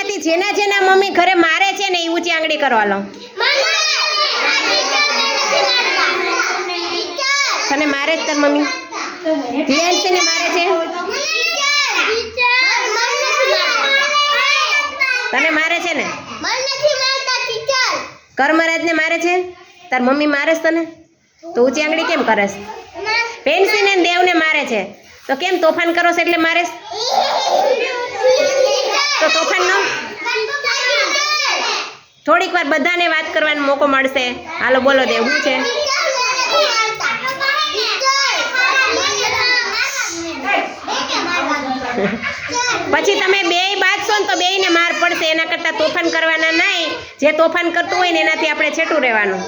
એમાંથી જેના જેના મમ્મી ઘરે મારે છે ને એ ઊંચી આંગળી કરવા લો. તને મારે જ તાર મમ્મી? ધ્યાનને મારે છે? તને મારે છે ને? કરમરાજને મારે છે? તાર મમ્મી મારે છે તને? તો ઊંચી આંગળી કેમ કરે છે? પેન્સીને દેવને મારે છે તો કેમ તોફાન કરો છો એટલે મારે? તો તોફાન નો થોડીક વાર બધાને વાત કરવાનો મોકો મળશે. હાલો બોલો દેવ, શું છે? પછી તમે બેય બાજશો ને તો બેયને માર પડશે. એના કરતાં તોફાન કરવાના નહીં. જે તોફાન કરતું હોય ને એનાથી આપણે છેટું રહેવાનું,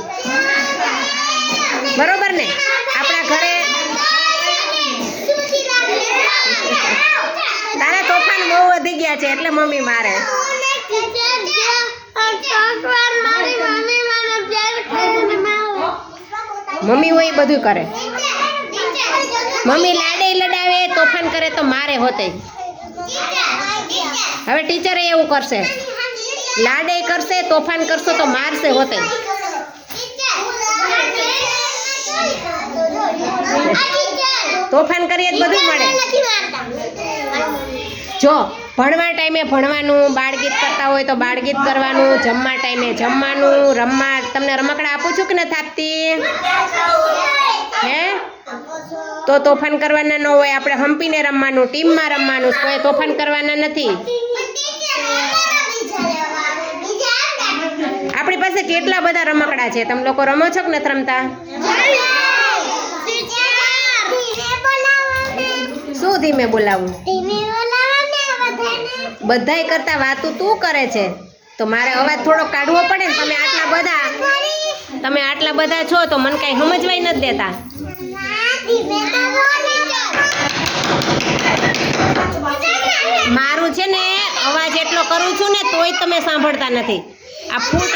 બરોબર ને? આપણા ઘરે તારા તોફાન બહુ વધી ગયા છે એટલે મમ્મી મારે. મમ્મી હોય એ બધું કરે. મમ્મી લાડે લડાવે, તોફાન કરે તો મારે હોતે. હવે ટીચરે એવું કરશે, લાડે કરશે, તોફાન કરશો તો મારશે હોતે. તોફાન કરીએ તો બધું મળે. જો ભણવા ટાઈમે ભણવાનું, બાળગીત કરતા હોય તો બાળગીત કરવાનું, જમવા ટાઈમે જમવાનું, રમવા. તમને રમકડા આપું છું કે નથી આપતી? હે? તો તોફાન કરવાના ન હોય. આપણે હંપીને રમવાનું, ટીમમાં રમવાનું, કોઈ તોફાન કરવાના નથી. આપણી પાસે કેટલા બધા રમકડા છે. તમે લોકો રમો છો કે નથી રમતા? શું ધીમે બોલાવું? બધાય કરતા વાતું તું કરે છે તો મારે અવાજ થોડો કાઢવો પડે ને. તમે આટલા બધા છો તો મને કઈ સમજવાય નથી દેતા. મારું છે ને અવાજ એટલો કરું છું ને તોય તમે સાંભળતા નથી. આ ફૂટ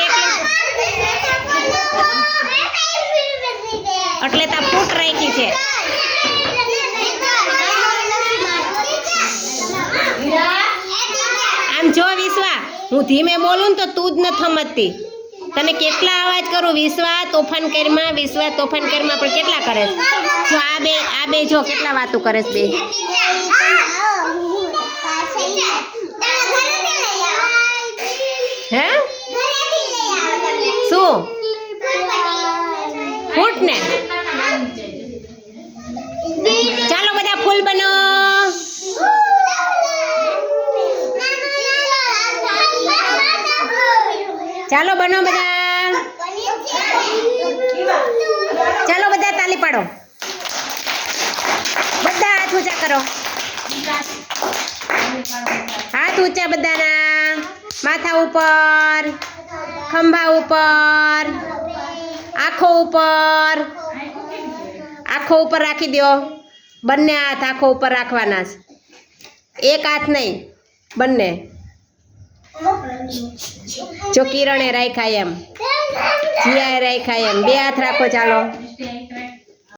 એટલે તા ફૂટ રાખી છે. આમ જો વિશ્વા, હું ધીમે બોલું તો તું જ નથી સમજતી. તને કેટલા અવાજ કરું? વિશ્વા તોફાન કરમાં, વિશ્વા તોફાન કરમાં, પણ કેટલા કરે છે? જો આ બે જો કેટલા વાતો કરે છે બે. હે શું ફૂટ ને? ચાલો બધા ફૂલ બનો. ચાલો બનો બધા. ચાલો બધા તાલી પાડો. બધા હાથ ઊંચા કરો. હાથ ઊંચા બધાના. માથા ઉપર, ખંભા ઉપર, આંખો ઉપર. આંખો ઉપર રાખી દો. બંને હાથ આંખો ઉપર રાખવાના છે. એક હાથ નહીં, બંને. જો કિરણે રાખ્યા એમ, જીયાએ રાખ્યા એમ. બે હાથ રાખો. ચાલો